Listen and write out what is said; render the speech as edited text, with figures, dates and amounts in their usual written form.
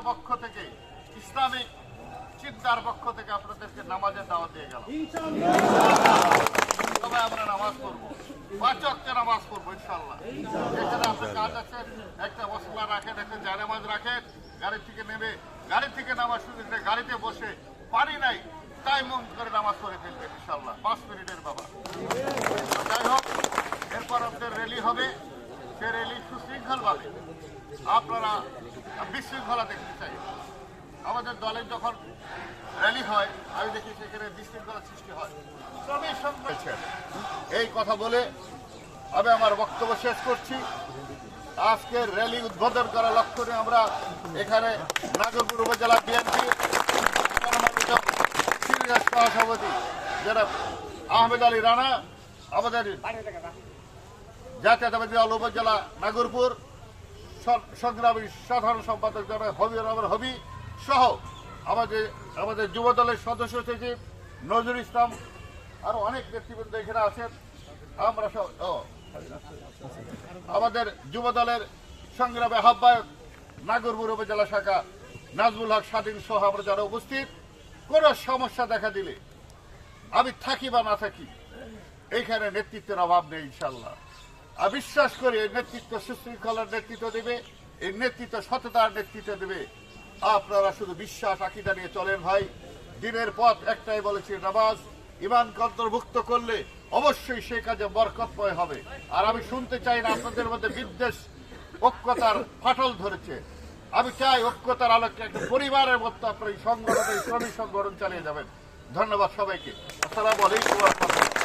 পক্ষ থেকে ইসলামিক চিন্তার পক্ষ থেকে আপনাদেরকে নামাজের দাওয়াত দিয়ে গেলাম। তবে আমরা নামাজ পড়বো, 5 ওয়াক্ত নামাজ পড়বো ইনশাআল্লাহ। এখানে আপনার কাজ আছে, একটা মশলা রাখেন, একটা জায়নামাজ রাখেন, গাড়ি থেকে নেমে গাড়ি থেকে নামাজ শুরু করে গাড়িতে বসে পারি নাই টাইম করে নামাজ পড়ে ফেলবেন ইনশাআল্লাহ, 5 মিনিটের বাবা। যাই হোক, এরপর আমাদের র্যালি হবে, সে র্যালি সুশৃঙ্খলভাবে আপনারা বিশৃঙ্খলা দেখতে চাই। আমাদের দলের যখন র্যালি হয় আমি দেখি সেখানে বিশৃঙ্খলা সৃষ্টি হয়। এই কথা বলে আমি আমার বক্তব্য শেষ করছি। আজকের র্যালি উদ্বোধন করার লক্ষ্য নিয়ে আমরা এখানে নাগরপুর উপজেলা বিএনপি সভাপতি যারা আহমেদ আলী রানা, আমাদের জাতীয়তাবাদী দল উপজেলা নাগরপুর সংগ্রামী সাধারণ সম্পাদক যারা হবি সহ আমাদের যুব দলের সদস্য সচিব নজরুল ইসলাম, আরো অনেক নেতৃবৃন্দ এখানে আছেন। আমরা আমাদের যুব দলের সংগ্রামী আহ্বায়ক নাগরপুর উপজেলা শাখা নাজমুল হক স্বাধীন সহ আমরা যারা উপস্থিত, কোন সমস্যা দেখা দিলে আমি থাকি বা না থাকি, এইখানে নেতৃত্বের অভাব নেই ইনশাল্লাহ। আমি বিশ্বাস করি এই নেতৃত্ব সুশৃঙ্খলার নেতৃত্ব দেবে, এই নেতৃত্ব সততার নেতৃত্ব দেবে। আপনারা শুধু বিশ্বাস আকিদা নিয়ে চলেন ভাই। দিনের পথ একটাই বলেছি, নামাজ ইমানকে অন্তর্ভুক্ত করলে অবশ্যই সে কাজে বরকতময় হবে। আর আমি শুনতে চাই না আপনাদের মধ্যে বিদ্বেষ ঐক্যতার ফাটল ধরেছে। আমি চাই ঐক্যতার আলোকে একটা পরিবারের মতো আপনার এই সংগঠন, এই শ্রমিক সংগঠন চালিয়ে যাবেন। ধন্যবাদ সবাইকে। আসসালামু আলাইকুম।